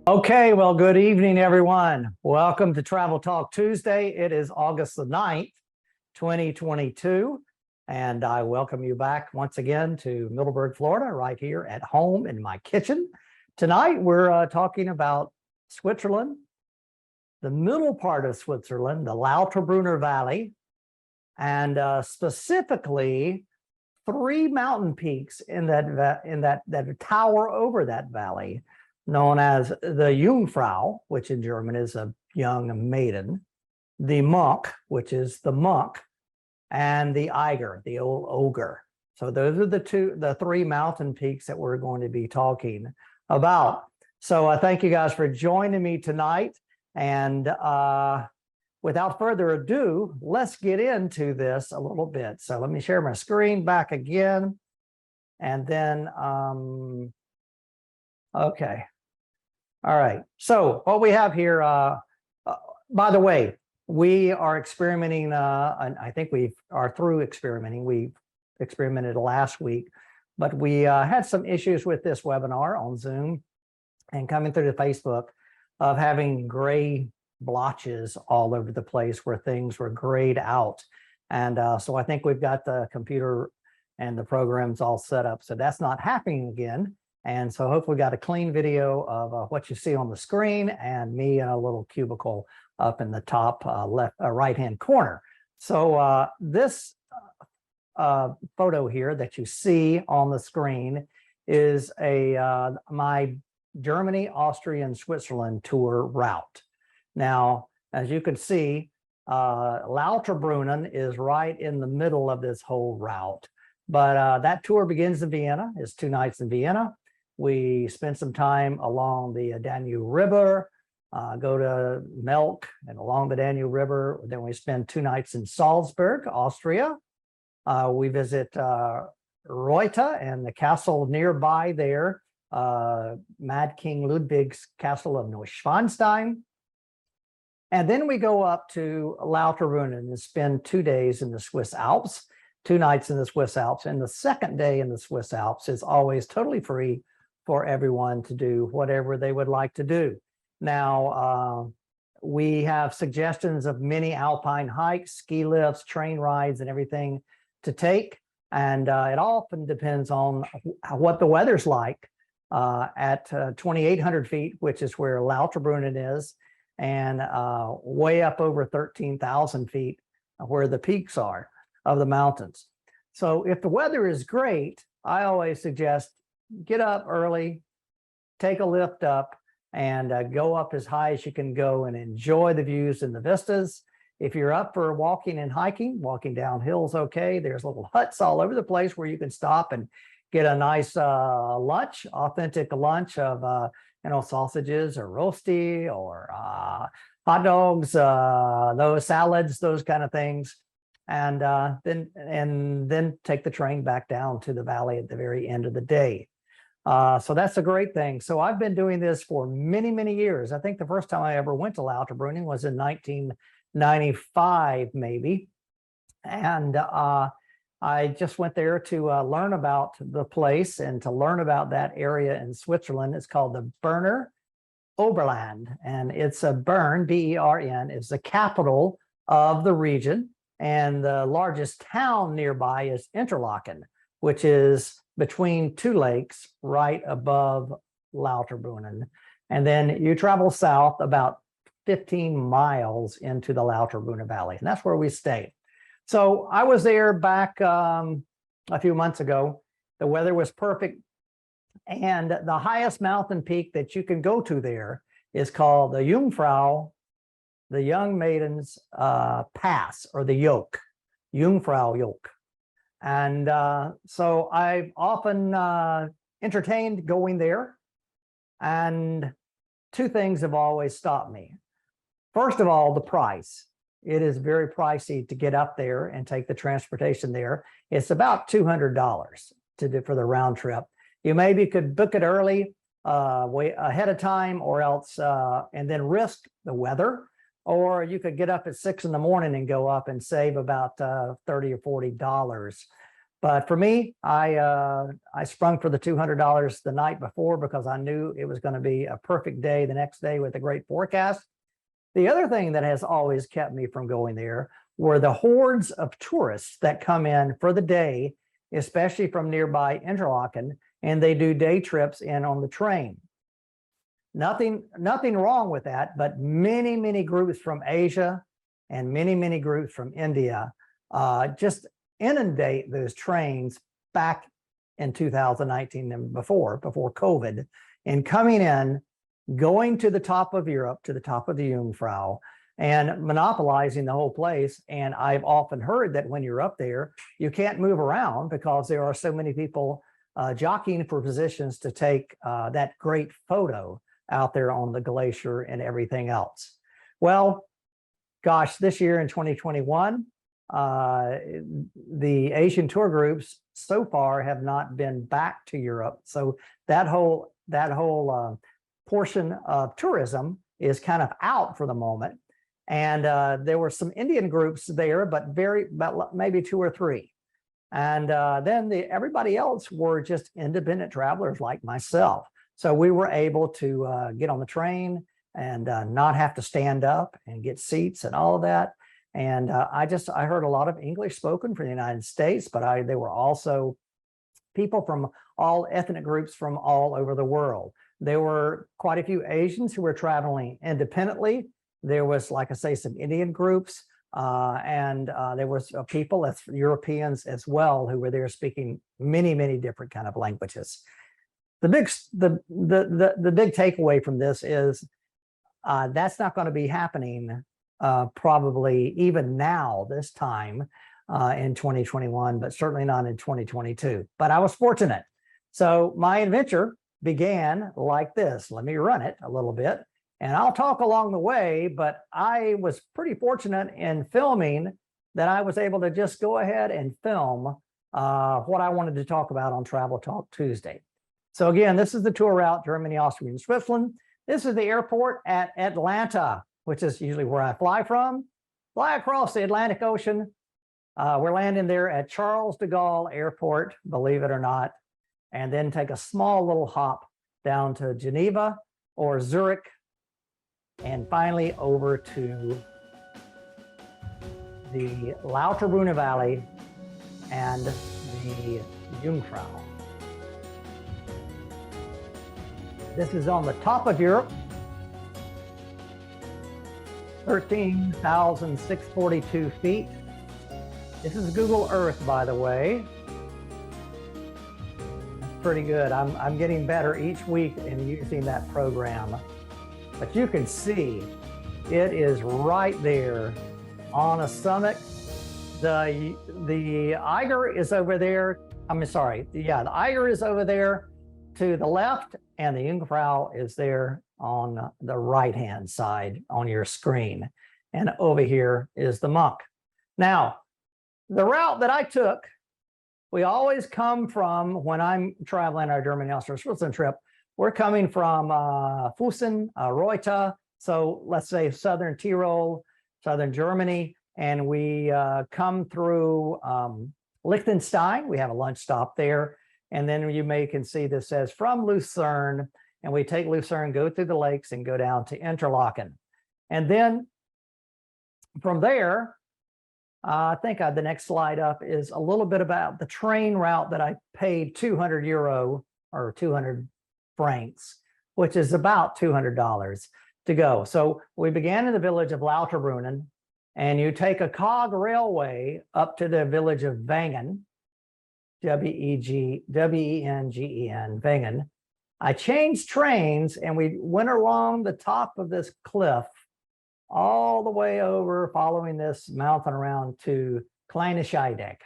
Okay, well, good evening, everyone. Welcome to Travel Talk Tuesday. It is August the 9th, 2022, and I welcome you back once again to Middleburg, Florida, right here at home in my kitchen. Tonight, we're talking about Switzerland, the middle part of Switzerland, the Lauterbrunnen Valley, and specifically three mountain peaks in that tower over that valley, known as the Jungfrau, which in German is a young maiden, the Monk, which is the monk, and the Eiger, the old ogre. So those are the three mountain peaks that we're going to be talking about. So I thank you guys for joining me tonight. And without further ado, let's get into this a little bit. So let me share my screen back again. And then, okay. All right, so what we have here, by the way, we are experimenting, and I think we are through experimenting. We experimented last week, but we had some issues with this webinar on Zoom and coming through to Facebook of having gray blotches all over the place where things were grayed out. And so I think we've got the computer and the programs all set up, so that's not happening again. And so hopefully we got a clean video of what you see on the screen and me in a little cubicle up in the top right-hand corner. So this photo here that you see on the screen is my Germany, Austria, and Switzerland tour route. Now, as you can see, Lauterbrunnen is right in the middle of this whole route. But that tour begins in Vienna. It's 2 nights in Vienna. We spend some time along the Danube River, go to Melk and along the Danube River. Then we spend 2 nights in Salzburg, Austria. We visit Reutte and the castle nearby there, Mad King Ludwig's castle of Neuschwanstein. And then we go up to Lauterbrunnen and spend 2 days in the Swiss Alps, 2 nights in the Swiss Alps. And the second day in the Swiss Alps is always totally free for everyone to do whatever they would like to do. Now, we have suggestions of many alpine hikes, ski lifts, train rides, and everything to take. And it often depends on what the weather's like at 2,800 feet, which is where Lauterbrunnen is, and way up over 13,000 feet where the peaks are of the mountains. So if the weather is great, I always suggest get up early, take a lift up, and go up as high as you can go and enjoy the views and the vistas. If you're up for walking and hiking, walking down hills, okay. There's little huts all over the place where you can stop and get a nice lunch, authentic lunch of sausages or roasty or hot dogs, those salads, those kind of things. And then take the train back down to the valley at the very end of the day. So that's a great thing. So I've been doing this for many, many years. I think the first time I ever went to Lauterbrunnen was in 1995, maybe. And I just went there to learn about the place and to learn about that area in Switzerland. It's called the Berner Oberland, and it's a Bern, B-E-R-N, is the capital of the region. And the largest town nearby is Interlaken, which is between 2 lakes right above Lauterbrunnen. And then you travel south about 15 miles into the Lauterbrunnen Valley, and that's where we stayed. So I was there back a few months ago. The weather was perfect. And the highest mountain peak that you can go to there is called the Jungfrau, the Young Maiden's Pass, or the Yolk, Jungfraujoch. And so I've often entertained going there. And 2 things have always stopped me. First of all, the price. It is very pricey to get up there and take the transportation there. It's about $200 to do for the round trip. You maybe could book it early, way ahead of time, or else, and then risk the weather. Or you could get up at 6 in the morning and go up and save about $30 or $40 But for me, I sprung for the $200 the night before because I knew it was going to be a perfect day the next day with a great forecast. The other thing that has always kept me from going there were the hordes of tourists that come in for the day, especially from nearby Interlaken, and they do day trips in on the train. Nothing wrong with that, but many groups from Asia and many groups from India just inundate those trains back in 2019 and before COVID, and coming in, going to the top of Europe, to the top of the Jungfrau, and monopolizing the whole place. And I've often heard that when you're up there, you can't move around because there are so many people jockeying for positions to take that great photo out there on the glacier and everything else. Well, gosh, this year in 2021, the Asian tour groups so far have not been back to Europe. So that whole portion of tourism is kind of out for the moment. And there were some Indian groups there, but maybe 2 or 3. And then everybody else were just independent travelers like myself. So we were able to get on the train and not have to stand up and get seats and all of that. And I heard a lot of English spoken from the United States, but there were also people from all ethnic groups from all over the world. There were quite a few Asians who were traveling independently. There was, like I say, some Indian groups, and there was people, as Europeans as well, who were there speaking many different kind of languages. The big takeaway from this is that's not going to be happening probably even now this time in 2021, but certainly not in 2022. But I was fortunate. So my adventure began like this. Let me run it a little bit and I'll talk along the way, but I was pretty fortunate in filming that I was able to just go ahead and film what I wanted to talk about on Travel Talk Tuesday. So again, this is the tour route, Germany, Austria, and Switzerland. This is the airport at Atlanta, which is usually where I fly from. Fly across the Atlantic Ocean. We're landing there at Charles de Gaulle Airport, believe it or not, and then take a small little hop down to Geneva or Zurich, and finally over to the Lauterbrunnen Valley and the Jungfrau. This is on the top of Europe, 13,642 feet. This is Google Earth, by the way. That's pretty good. I'm getting better each week in using that program. But you can see it is right there on a summit. The Eiger is over there. The Eiger is over there to the left, and the Jungfrau is there on the right-hand side on your screen. And over here is the Monk. Now, the route that I took, we always come from, when I'm traveling our Germany, Austria, Switzerland trip, we're coming from Fussen, Reuter, so let's say Southern Tyrol, Southern Germany, and we come through Liechtenstein. We have a lunch stop there. And then you can see this says from Lucerne, and we take Lucerne, go through the lakes, and go down to Interlaken. And then from there, I think the next slide up is a little bit about the train route that I paid €200 or 200 francs, which is about $200 to go. So we began in the village of Lauterbrunnen, and you take a cog railway up to the village of Wengen, W-E-N-G-E-N, Wengen. I changed trains, and we went along the top of this cliff all the way over, following this mountain around to Kleine Scheidegg.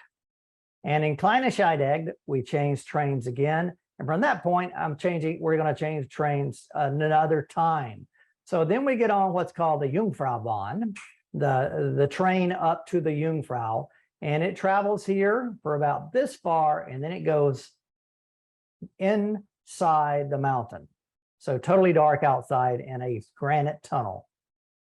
And in Kleine Scheidegg, we changed trains again. And from that point, we're going to change trains another time. So then we get on what's called the Jungfraubahn, the train up to the Jungfrau. And it travels here for about this far, and then it goes inside the mountain. So totally dark outside in a granite tunnel.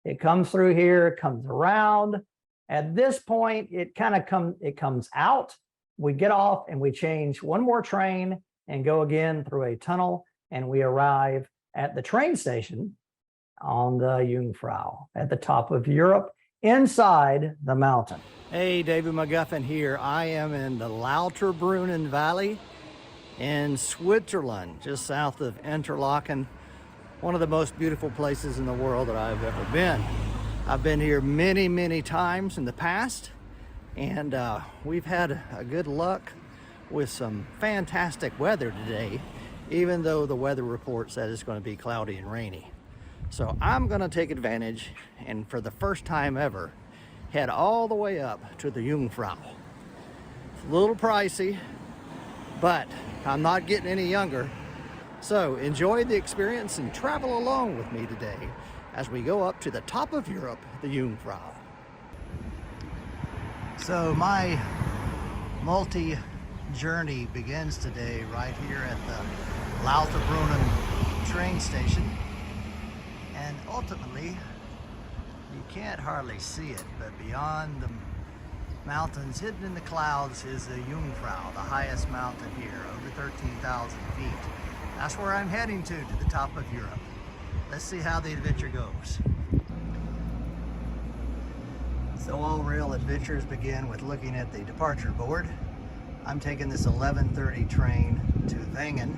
It comes through here, it comes around. At this point, it comes out. we get off and we change one more train and go again through a tunnel, and we arrive at the train station on the Jungfrau at the top of Europe inside the mountain. Hey, David McGuffin here. I am in the Lauterbrunnen Valley in Switzerland, just south of Interlaken, one of the most beautiful places in the world that I've ever been. I've been here many, many times in the past, and we've had a good luck with some fantastic weather today, even though the weather report said it's going to be cloudy and rainy. So I'm going to take advantage and for the first time ever head all the way up to the Jungfrau. It's a little pricey, but I'm not getting any younger. So enjoy the experience and travel along with me today as we go up to the top of Europe, the Jungfrau. So my multi-journey begins today right here at the Lauterbrunnen train station. And ultimately, you can't hardly see it, but beyond the mountains, hidden in the clouds, is the Jungfrau, the highest mountain here, over 13,000 feet. That's where I'm heading to the top of Europe. Let's see how the adventure goes. So all real adventures begin with looking at the departure board. I'm taking this 11:30 train to Wengen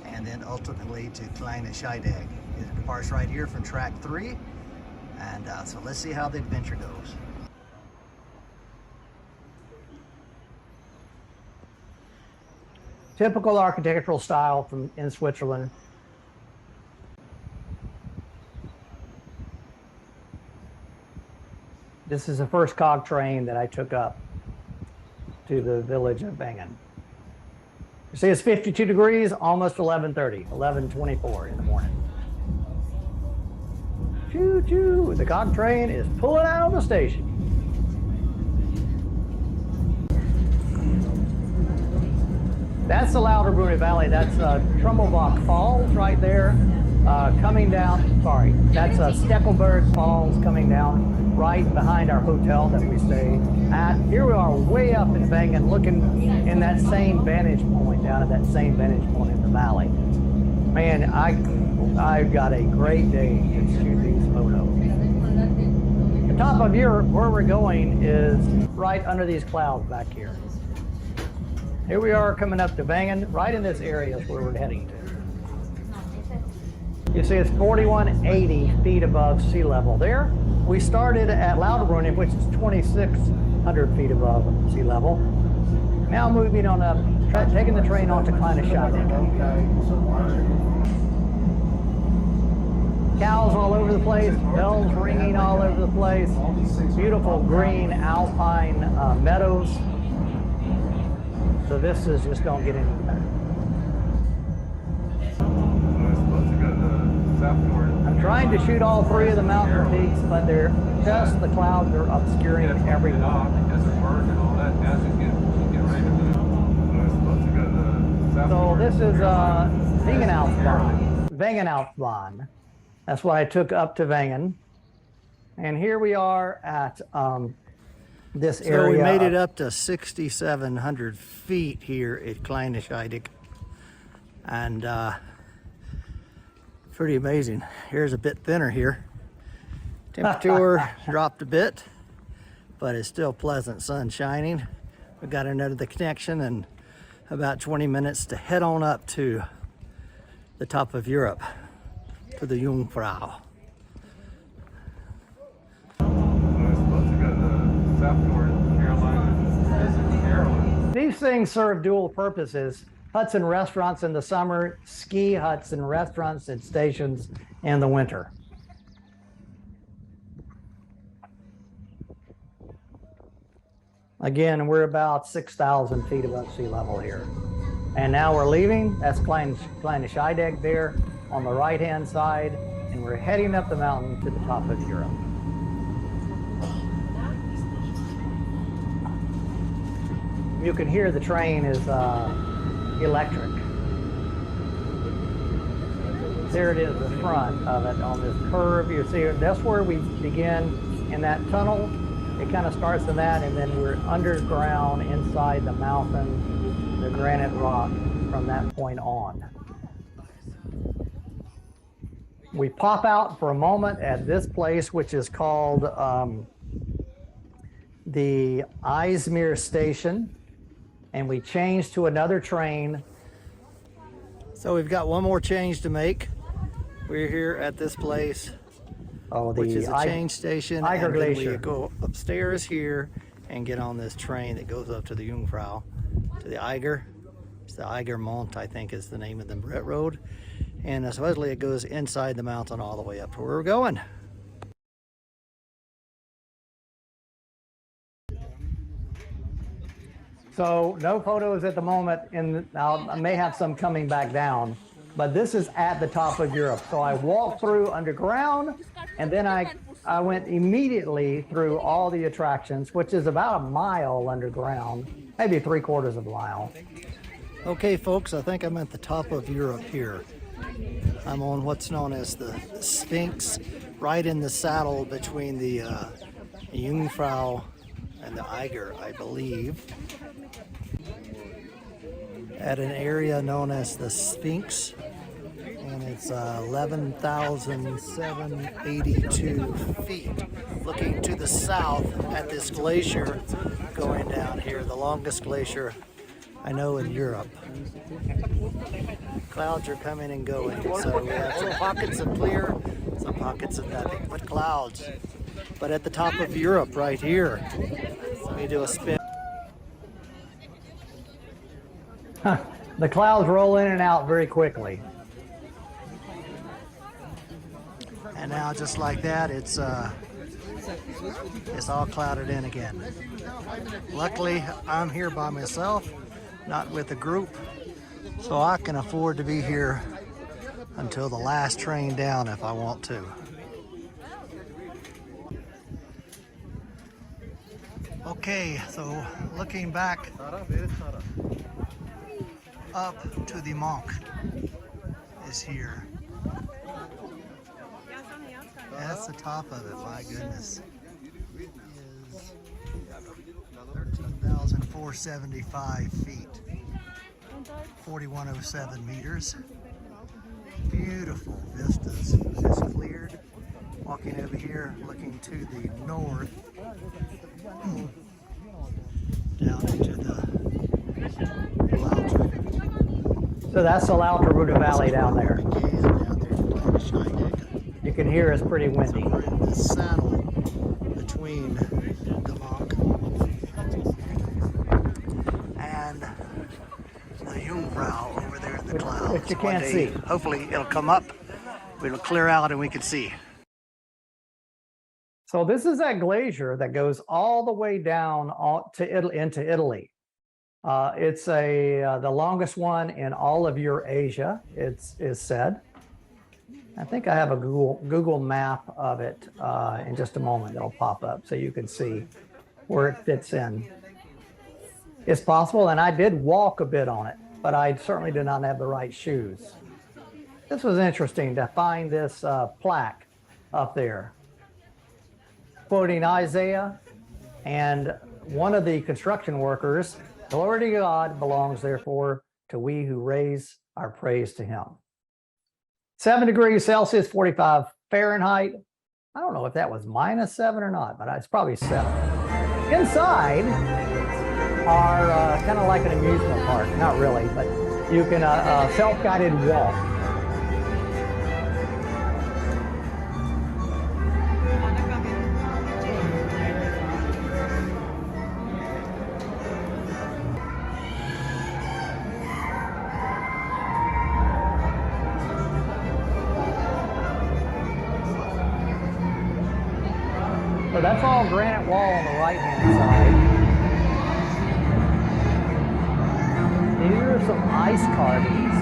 and then ultimately to Kleine Scheidegg. It departs right here from track 3, and so let's see how the adventure goes. Typical architectural style in Switzerland. This is the first cog train that I took up to the village of Wengen. You see it's 52 degrees, almost 11:30, 11:24 in the morning. Choo choo, the cog train is pulling out of the station. That's the Lauterbrunnen Valley. That's Trummelbach Falls right there, coming down, sorry, that's Steckelberg Falls coming down right behind our hotel that we stay at. Here we are way up in Wengen, looking in that same vantage point, down at that same vantage point in the valley. Man, I've got a great day to shoot these photos. The top of Europe, where we're going, is right under these clouds back here. Here we are coming up to Wengen, right in this area is where we're heading to. You see it's 4180 feet above sea level there. We started at Lauterbrunnen, which is 2600 feet above sea level. Now moving on up, taking the train on to Kleine Scheidegg. Cows all over the place, bells ringing all over the place, beautiful green alpine meadows. So this is just don't get any better. I'm trying to shoot all 3 of the mountain peaks, but they're just, the clouds are obscuring every one. So this is Wengenaufbahn. That's what I took up to Wengen. And here we are at this area. So we made it up to 6,700 feet here at Kleine Scheidegg. And pretty amazing. Here's a bit thinner here. Temperature dropped a bit, but it's still pleasant, sun shining. We got another connection and about 20 minutes to head on up to the top of Europe, to the Jungfrau. These things serve dual purposes. Huts and restaurants in the summer, ski huts and restaurants and stations in the winter. Again, we're about 6,000 feet above sea level here. And now we're leaving. That's Kleine Scheidegg there on the right-hand side, and we're heading up the mountain to the top of Europe. You can hear the train is electric. There it is, the front of it on this curve. You see, that's where we begin in that tunnel. It kind of starts in that, and then we're underground inside the mountain, the granite rock from that point on. We pop out for a moment at this place, which is called the Izmir Station, and we change to another train. So we've got one more change to make. We're here at this place, which is a change station, Aletsch Glacier. and then we go upstairs here and get on this train that goes up to the Jungfrau, to the Eiger. It's the Eigermont, I think is the name of the road. And supposedly it goes inside the mountain all the way up to where we're going. So no photos at the moment, and I may have some coming back down, but this is at the top of Europe. So I walked through underground, and then I went immediately through all the attractions, which is about a mile underground, maybe 3/4 of a mile. Okay, folks, I think I'm at the top of Europe here. I'm on what's known as the Sphinx, right in the saddle between the Jungfrau and the Eiger, I believe, at an area known as the Sphinx, and it's 11,782 feet. Looking to the south at this glacier going down here, the longest glacier I know in Europe. Clouds are coming and going, so we have some pockets of clear, some pockets of nothing but clouds. But at the top of Europe right here, let me do a spin. The clouds roll in and out very quickly. And now just like that, it's all clouded in again. Luckily, I'm here by myself, not with a group, so I can afford to be here until the last train down if I want to. Okay, so looking back up to the monk is here. That's the top of it, my goodness. It is 13,475 feet, 4,107 meters. Beautiful vistas, just cleared. Walking over here, looking to the north, down into the Lauterbrunnen. So that's the Lauterbrunnen Valley down there. You can hear it's pretty windy. We're in the saddle between the monk and the Jungfrau over there in the clouds. Which you can't see. Hopefully it'll come up, it'll clear out, and we can see. So this is that glacier that goes all the way down to Italy, into Italy. It's the longest one in all of Eurasia, is said. I think I have a Google map of it in just a moment. It'll pop up so you can see where it fits in. It's possible, and I did walk a bit on it, but I certainly did not have the right shoes. This was interesting to find this plaque up there, quoting Isaiah, and one of the construction workers, "Glory to God belongs therefore to we who raise our praise to him." 7 degrees Celsius, 45 Fahrenheit. I don't know if that was -7 or not, but it's probably 7. Inside are kind of like an amusement park. Not really, but you can self-guided walk. So that's all granite wall on the right-hand side. Here are some ice carvings.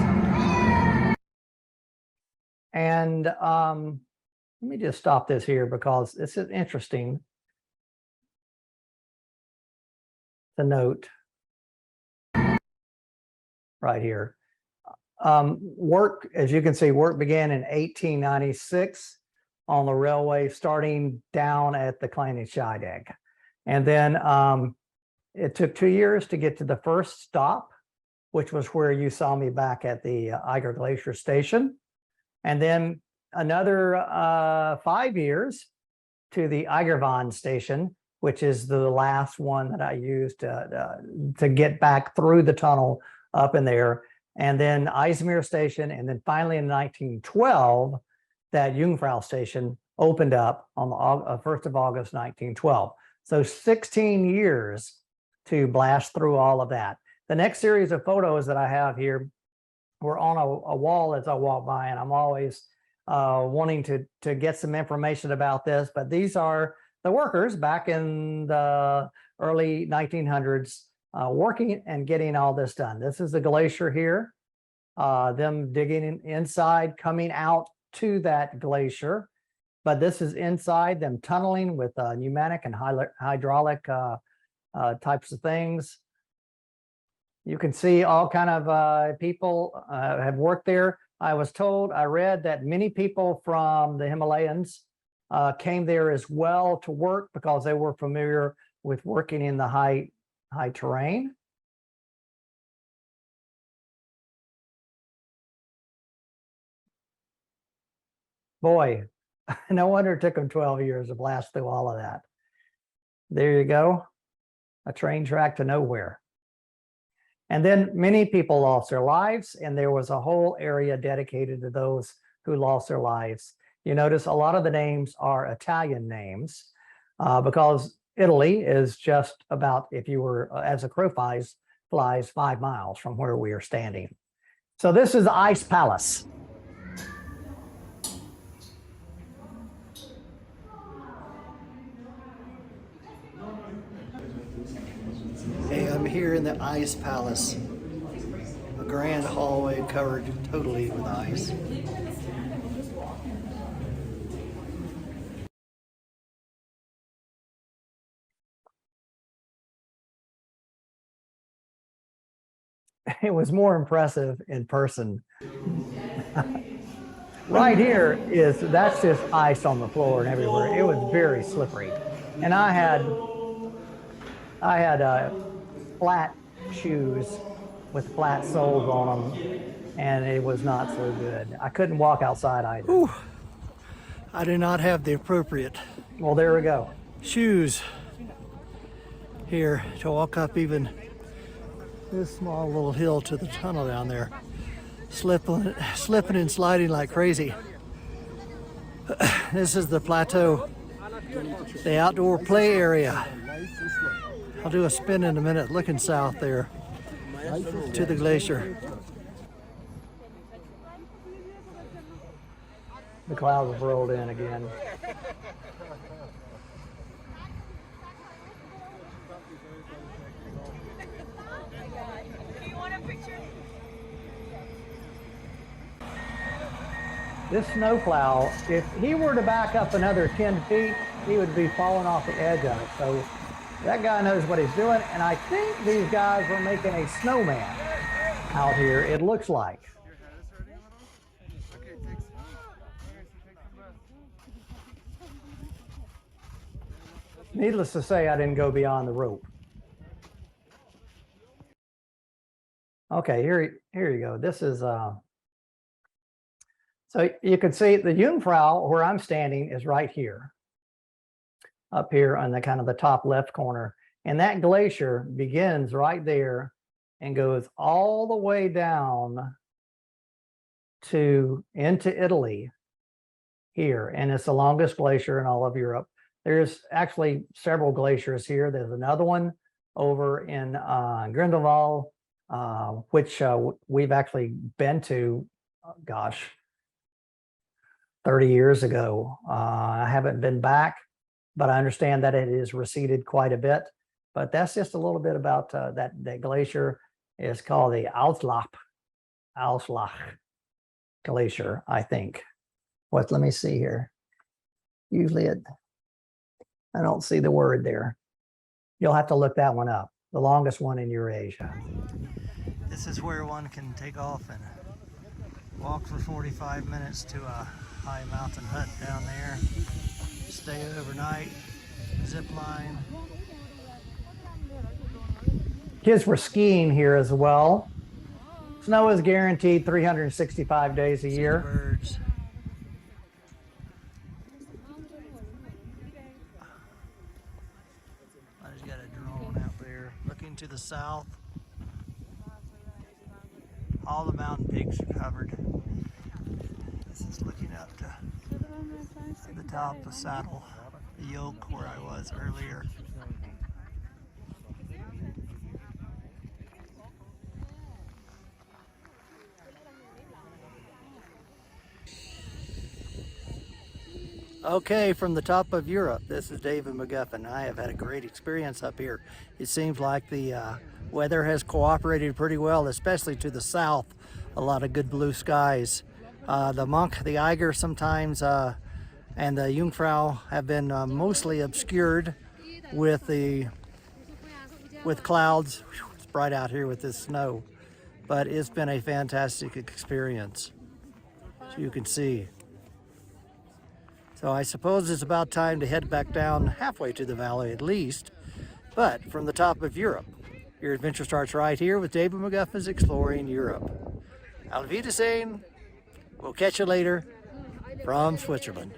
And let me just stop this here because this is interesting to note right here. Work, as you can see, work began in 1896 on the railway, starting down at the Kleine Scheidegg. And then it took 2 years to get to the first stop, which was where you saw me back at the Eiger Glacier Station. And then another 5 years to the Eigervan Station, which is the last one that I used to get back through the tunnel up in there. And then Izmir Station. And then finally in 1912, that Jungfrau Station opened up on the 1st of August, 1912. So 16 years to blast through all of that. The next series of photos that I have here were on a wall as I walk by, and I'm always wanting to get some information about this, but these are the workers back in the early 1900s working and getting all this done. This is the glacier here, them digging inside, coming out to that glacier, but this is inside, them tunneling with pneumatic and hydraulic types of things. You can see all kind of people have worked there. I was told, I read that many people from the Himalayas came there as well to work because they were familiar with working in the high terrain. Boy, no wonder it took them 12 years to blast through all of that. There you go, a train track to nowhere. And then many people lost their lives, and there was a whole area dedicated to those who lost their lives. You notice a lot of the names are Italian names because Italy is just about, if you were, as a crow flies 5 miles from where we are standing. So this is the Ice Palace. Hey, I'm here in the Ice Palace, a grand hallway covered totally with ice. It was more impressive in person. Right here that's just ice on the floor and everywhere. It was very slippery, and I had flat shoes with flat soles on them, and it was not so good. I couldn't walk outside either. Ooh, I do not have the appropriate, well, there we go, shoes here to walk up even this small little hill to the tunnel down there. Slipping and sliding like crazy. This is the plateau, the outdoor play area. I'll do a spin in a minute looking south there to the glacier. The clouds have rolled in again. This snowplow, if he were to back up another 10 feet, he would be falling off the edge of it. So that guy knows what he's doing, and I think these guys were making a snowman out here, it looks like. Needless to say, I didn't go beyond the rope. Okay, here you go. This is so you can see the Jungfrau, where I'm standing, is right here, up here on the kind of the top left corner. And that glacier begins right there and goes all the way down into Italy here. And it's the longest glacier in all of Europe. There's actually several glaciers here. There's another one over in Grindelwald, which we've actually been to, gosh, 30 years ago. I haven't been back, but I understand that it is receded quite a bit. But that's just a little bit about that glacier. Is called the Auslach Glacier, I think. Let me see here. Usually I don't see the word there. You'll have to look that one up. The longest one in Eurasia. This is where one can take off and walk for 45 minutes to a high mountain hut down there, stay overnight, zip line, kids were skiing here as well. Snow is guaranteed 365 days a year. Birds. I just got a drone out there looking to the south. All the mountain peaks are covered. This is looking up to the top of Saddle, the Yolk where I was earlier. Okay, from the top of Europe, this is David McGuffin. I have had a great experience up here. It seems like the weather has cooperated pretty well, especially to the south. A lot of good blue skies. The Monk, the Eiger sometimes, and the Jungfrau have been mostly obscured with clouds. It's bright out here with this snow, but it's been a fantastic experience, as you can see. So I suppose it's about time to head back down halfway to the valley at least. But from the top of Europe, your adventure starts right here with David McGuffin's Exploring Europe. Auf Wiedersehen. We'll catch you later from Switzerland.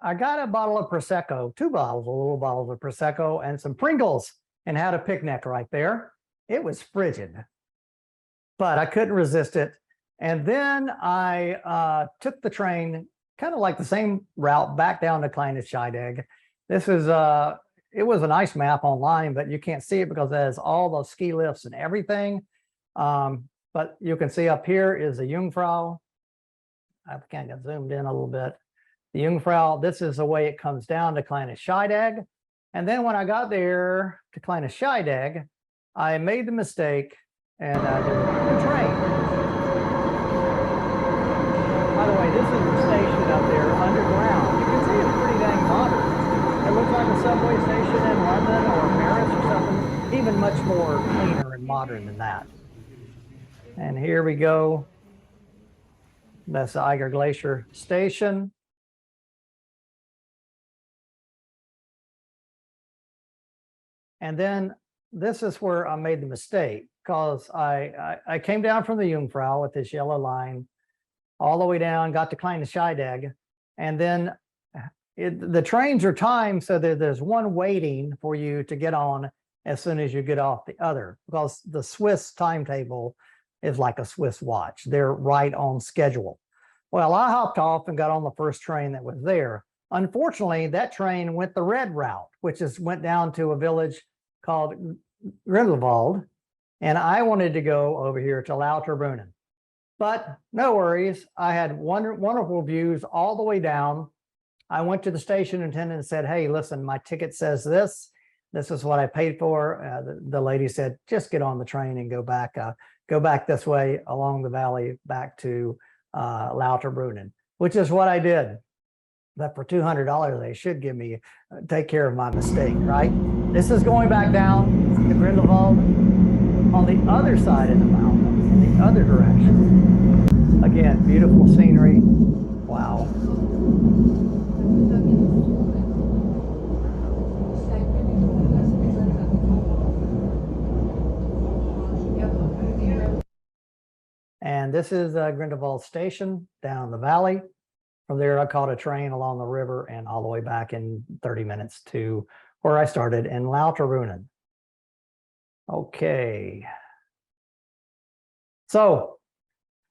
I got a bottle of Prosecco, 2 bottles, little bottles of Prosecco, and some Pringles, and had a picnic right there. It was frigid, but I couldn't resist it. And then I took the train, kind of like the same route, back down to Kleine Scheidegg. This is, it was a nice map online, but you can't see it because it has all those ski lifts and everything. But you can see up here is the Jungfrau. I kind of zoomed in a little bit. The Jungfrau, this is the way it comes down to Kleine Scheidegg. And then when I got there to Kleine Scheidegg, I made the mistake and I did the train. By the way, this is the station up there underground. You can see it's pretty dang modern. It looks like a subway station in London or Paris or something, even much more cleaner and modern than that. And here we go. That's the Aletsch Glacier station. And then this is where I made the mistake, because I came down from the Jungfrau with this yellow line all the way down, got to Kleine Scheidegg, and then the trains are timed so that there's one waiting for you to get on as soon as you get off the other, because the Swiss timetable is like a Swiss watch. They're right on schedule. Well, I hopped off and got on the first train that was there. Unfortunately, that train went the red route, which went down to a village called Grindelwald, and I wanted to go over here to Lauterbrunnen. But no worries, I had wonderful views all the way down. I went to the station attendant and said, hey, listen, my ticket says this. This is what I paid for. The lady said, just get on the train and go back this way along the valley back to Lauterbrunnen, which is what I did. But for $200, they should give me, take care of my mistake, right? This is going back down to Grindelwald on the other side of the mountain, in the other direction. Again, beautiful scenery. Wow. And this is Grindelwald Station down the valley. From there, I caught a train along the river and all the way back in 30 minutes to where I started in Lauterbrunnen. Okay. So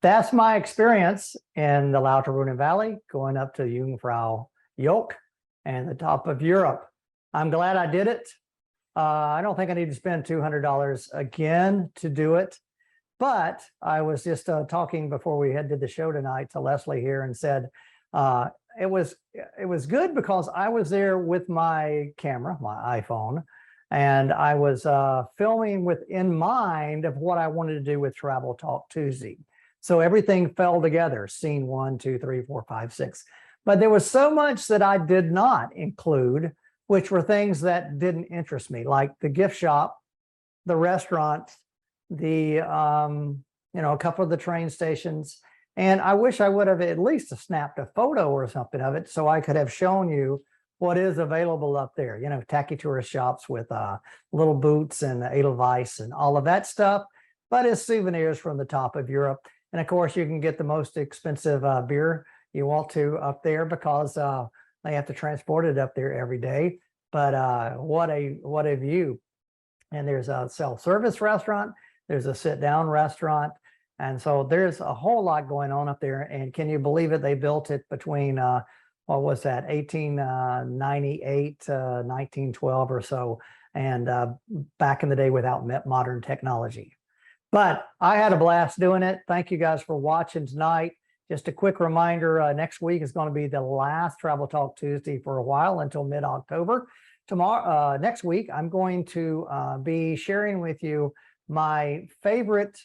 that's my experience in the Lauterbrunnen Valley, going up to Jungfraujoch and the top of Europe. I'm glad I did it. I don't think I need to spend $200 again to do it. But I was just talking before we did the show tonight to Leslie here and said, it was good because I was there with my camera, my iPhone, and I was filming in mind of what I wanted to do with Travel Talk Tuesday. So everything fell together, scene 1, 2, 3, 4, 5, 6. But there was so much that I did not include, which were things that didn't interest me, like the gift shop, the restaurant, the a couple of the train stations. And I wish I would have at least snapped a photo or something of it so I could have shown you what is available up there. You know, tacky tourist shops with little boots and Edelweiss and all of that stuff, but it's souvenirs from the top of Europe. And of course, you can get the most expensive beer you want to up there because they have to transport it up there every day. But what a view. And there's a self-service restaurant, there's a sit-down restaurant. And so there's a whole lot going on up there. And can you believe it? They built it between, what was that, 1898 to 1912 or so, and back in the day without modern technology. But I had a blast doing it. Thank you guys for watching tonight. Just a quick reminder, next week is going to be the last Travel Talk Tuesday for a while until mid-October. Tomorrow, next week, I'm going to be sharing with you my favorite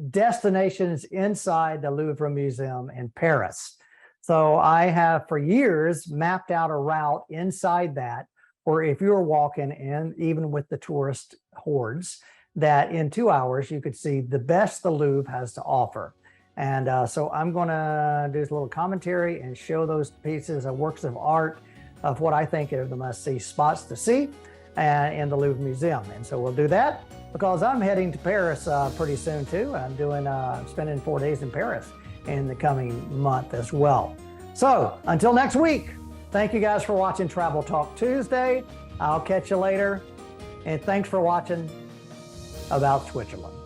destinations inside the Louvre Museum in Paris. So I have for years mapped out a route inside that, or if you're walking in, even with the tourist hordes, that in 2 hours you could see the best the Louvre has to offer. And so I'm going to do a little commentary and show those pieces of works of art of what I think are the must-see spots to see in the Louvre Museum. And so we'll do that because I'm heading to Paris pretty soon too. I'm spending 4 days in Paris in the coming month as well. So until next week, thank you guys for watching Travel Talk Tuesday. I'll catch you later. And thanks for watching About Switzerland.